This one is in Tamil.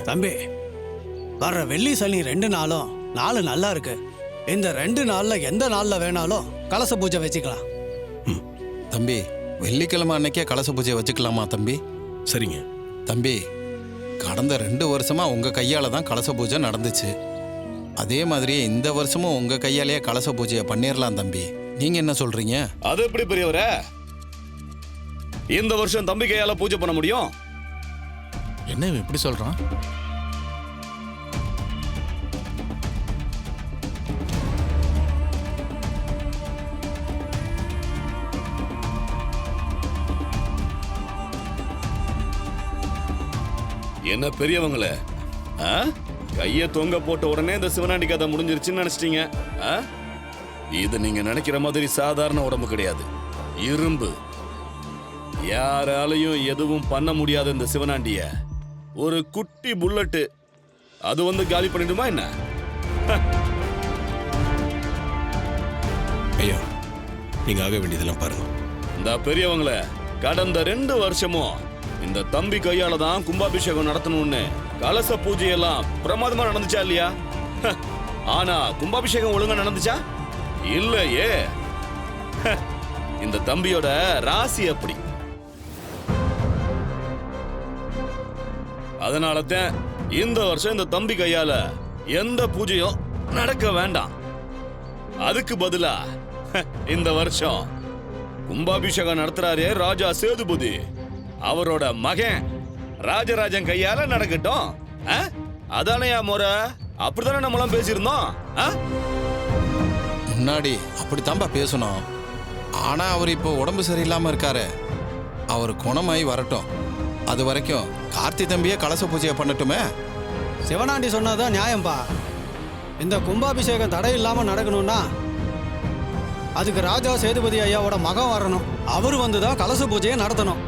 தம்பி, வர்ற வெள்ளி சனி 2 நாளும் நாள் நல்லா இருக்கு. இந்த 2 நாள்ல எந்த நாள்ல வேணாலும் கலச பூஜை வச்சுக்கலாம். தம்பி, வெள்ளிக்கிழமை அன்னைக்கே கலச பூஜை வச்சுக்கலாமா தம்பி? சரிங்க தம்பி, கடந்த 2 வருஷமா உங்க கையால தான் கலச பூஜை நடந்துச்சு. அதே மாதிரியே இந்த வருஷமும் உங்க கையாலேயே கலச பூஜையை பண்ணிடலாம் தம்பி. நீங்க என்ன சொல்றீங்க? அது எப்படி பெரியவரே? இந்த வருஷம் தம்பி கையால பூஜை பண்ண முடியும்? என்ன இவன் இப்படி சொல்றான்? என்ன பெரியவங்களே, கைய தொங்க போட்ட உடனே இந்த சிவனாண்டி கதை முடிஞ்சிருச்சுன்னு நினைச்சிட்டீங்க? இது நீங்க நினைக்கிற மாதிரி சாதாரண உடம்பு கிடையாது. இரும்பு. யாராலையும் எதுவும் பண்ண முடியாத இந்த சிவனாண்டிய ஒரு குட்டி புல்லட்டு அது வந்து காலி பண்ணிடுமா என்ன? ஐயா, நீங்க ஆக வேண்டியதெல்லாம் பாருங்க. இந்த பெரியவங்களே, கடந்த 2 வருஷமும் இந்த தம்பி கையால தான் கும்பாபிஷேகம் நடத்தணும்னு கலச பூஜையெல்லாம் பிரமாதமா நடந்துச்சா இல்லையா? ஆனா கும்பாபிஷேகம் ஒழுங்கா நடந்துச்சா? இல்லையே. இந்த தம்பியோட ராசி அப்படி. அதனாலதான் இந்த வருஷம் இந்த தம்பி கையால எந்த பூஜையும் நடக்க வேண்டாம். அதுக்கு பதிலா இந்த வருஷம் கும்பாபிஷேகம் நடத்துறாரே ராஜா சேதுபதி, அவரோட மகன் ராஜராஜன் கையால நடக்கட்டும். அதானையா முறை? அப்படித்தானே நம்மளாம் பேசியிருந்தோம். முன்னாடி அப்படித்தான்பா பேசணும். ஆனா அவர் இப்போ உடம்பு சரியில்லாம இருக்காரு. அவர் குணமாயி வரட்டும். அது வரைக்கும் கார்த்தி தம்பியே கலச பூஜையை பண்ணட்டுமே. சிவனாண்டி சொன்னதான் நியாயம்பா. இந்த கும்பாபிஷேகம் தடை இல்லாம நடக்கணும்னா அதுக்கு ராஜா சேதுபதி ஐயாவோட மகன் வரணும். அவரு வந்துதான் கலச பூஜையை நடத்தணும்.